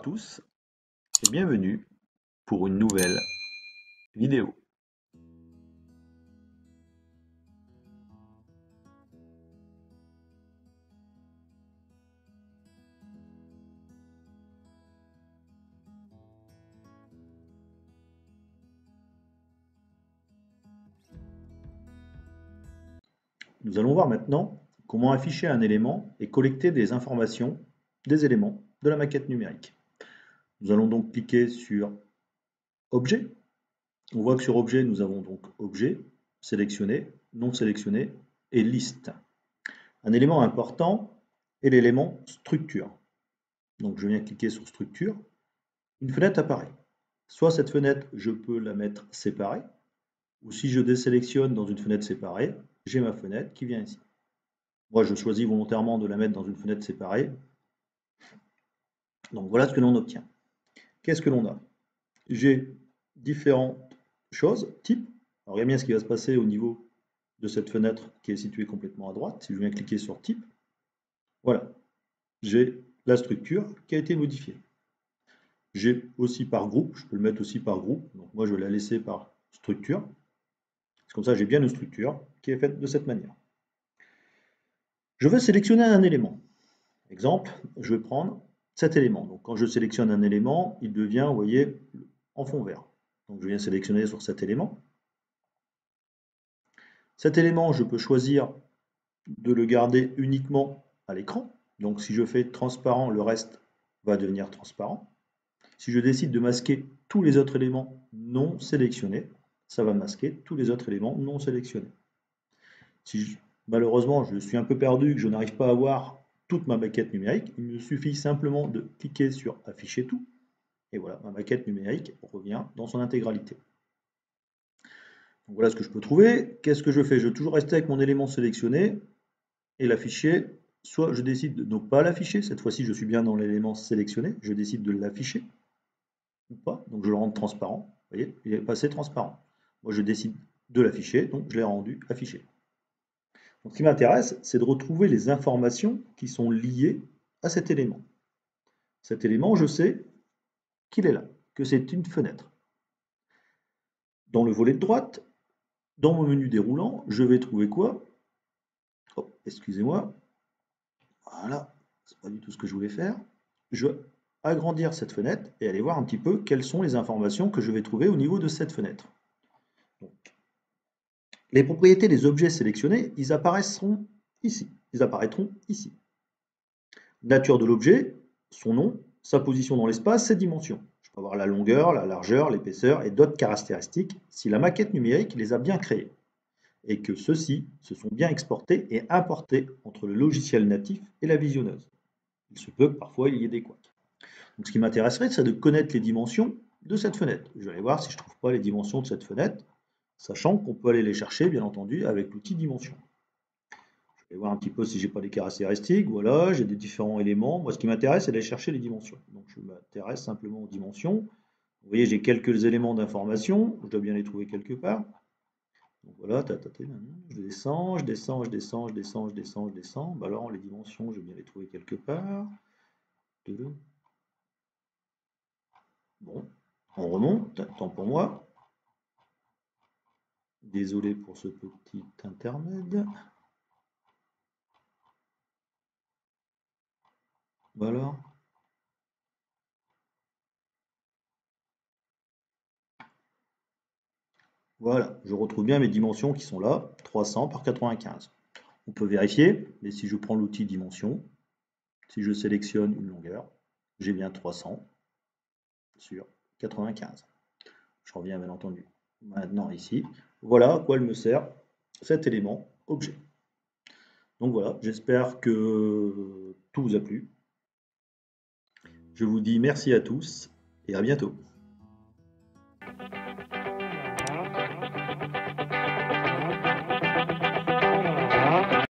tous et bienvenue pour une nouvelle vidéo. Nous allons voir maintenant comment afficher un élément et collecter des informations des éléments de la maquette numérique. Nous allons donc cliquer sur Objet. On voit que sur Objet, nous avons donc Objet, sélectionné, non sélectionné et Liste. Un élément important est l'élément Structure. Donc je viens cliquer sur Structure. Une fenêtre apparaît. Soit cette fenêtre, je peux la mettre séparée, ou si je désélectionne dans une fenêtre séparée, j'ai ma fenêtre qui vient ici. Moi, je choisis volontairement de la mettre dans une fenêtre séparée. Donc voilà ce que l'on obtient. Qu'est-ce que l'on a? J'ai différentes choses, types. Alors regarde bien ce qui va se passer au niveau de cette fenêtre qui est située complètement à droite. Si je viens cliquer sur type, voilà, j'ai la structure qui a été modifiée. J'ai aussi par groupe, je peux le mettre aussi par groupe. Donc moi, je vais la laisser par structure. Comme ça, j'ai bien une structure qui est faite de cette manière. Je veux sélectionner un élément. Exemple, je vais prendre cet élément. Donc quand je sélectionne un élément, il devient, vous voyez, en fond vert. Donc je viens sélectionner sur cet élément. Cet élément, je peux choisir de le garder uniquement à l'écran. Donc si je fais transparent, le reste va devenir transparent. Si je décide de masquer tous les autres éléments non sélectionnés, ça va masquer tous les autres éléments non sélectionnés. Si malheureusement je suis un peu perdu, que je n'arrive pas à voir toute ma maquette numérique, il me suffit simplement de cliquer sur Afficher tout. Et voilà, ma maquette numérique revient dans son intégralité. Donc voilà ce que je peux trouver. Qu'est-ce que je fais? Je vais toujours rester avec mon élément sélectionné et l'afficher. Soit je décide de ne pas l'afficher, cette fois-ci je suis bien dans l'élément sélectionné, je décide de l'afficher ou pas, donc je le rends transparent. Vous voyez, il est passé transparent. Moi je décide de l'afficher, donc je l'ai rendu affiché. Donc, ce qui m'intéresse, c'est de retrouver les informations qui sont liées à cet élément. Cet élément, je sais qu'il est là, que c'est une fenêtre. Dans le volet de droite, dans mon menu déroulant, je vais trouver quoi? Oh, excusez-moi. Voilà, c'est pas du tout ce que je voulais faire. Je vais agrandir cette fenêtre et aller voir un petit peu quelles sont les informations que je vais trouver au niveau de cette fenêtre. Donc, les propriétés des objets sélectionnés, ils apparaîtront ici. Nature de l'objet, son nom, sa position dans l'espace, ses dimensions. Je peux avoir la longueur, la largeur, l'épaisseur et d'autres caractéristiques si la maquette numérique les a bien créées et que ceux-ci se sont bien exportés et importés entre le logiciel natif et la visionneuse. Il se peut que parfois il y ait des couacs. Donc, ce qui m'intéresserait, c'est de connaître les dimensions de cette fenêtre. Je vais aller voir si je ne trouve pas les dimensions de cette fenêtre, sachant qu'on peut aller les chercher, bien entendu, avec l'outil dimension. Je vais voir un petit peu si j'ai pas des caractéristiques. Voilà, j'ai des différents éléments. Moi, ce qui m'intéresse, c'est d'aller chercher les dimensions. Donc, je m'intéresse simplement aux dimensions. Vous voyez, j'ai quelques éléments d'information. Je dois bien les trouver quelque part. Donc voilà, je descends, je descends, je descends, je descends, je descends, je descends. Bah alors, les dimensions, je vais bien les trouver quelque part. Bon, on remonte. Tant pour moi. Désolé pour ce petit intermède. Voilà. Voilà, je retrouve bien mes dimensions qui sont là, 300 par 95. On peut vérifier, mais si je prends l'outil dimension, si je sélectionne une longueur, j'ai bien 300 sur 95. Je reviens bien entendu maintenant ici. Voilà à quoi elle me sert cet élément objet. Donc voilà, j'espère que tout vous a plu. Je vous dis merci à tous et à bientôt.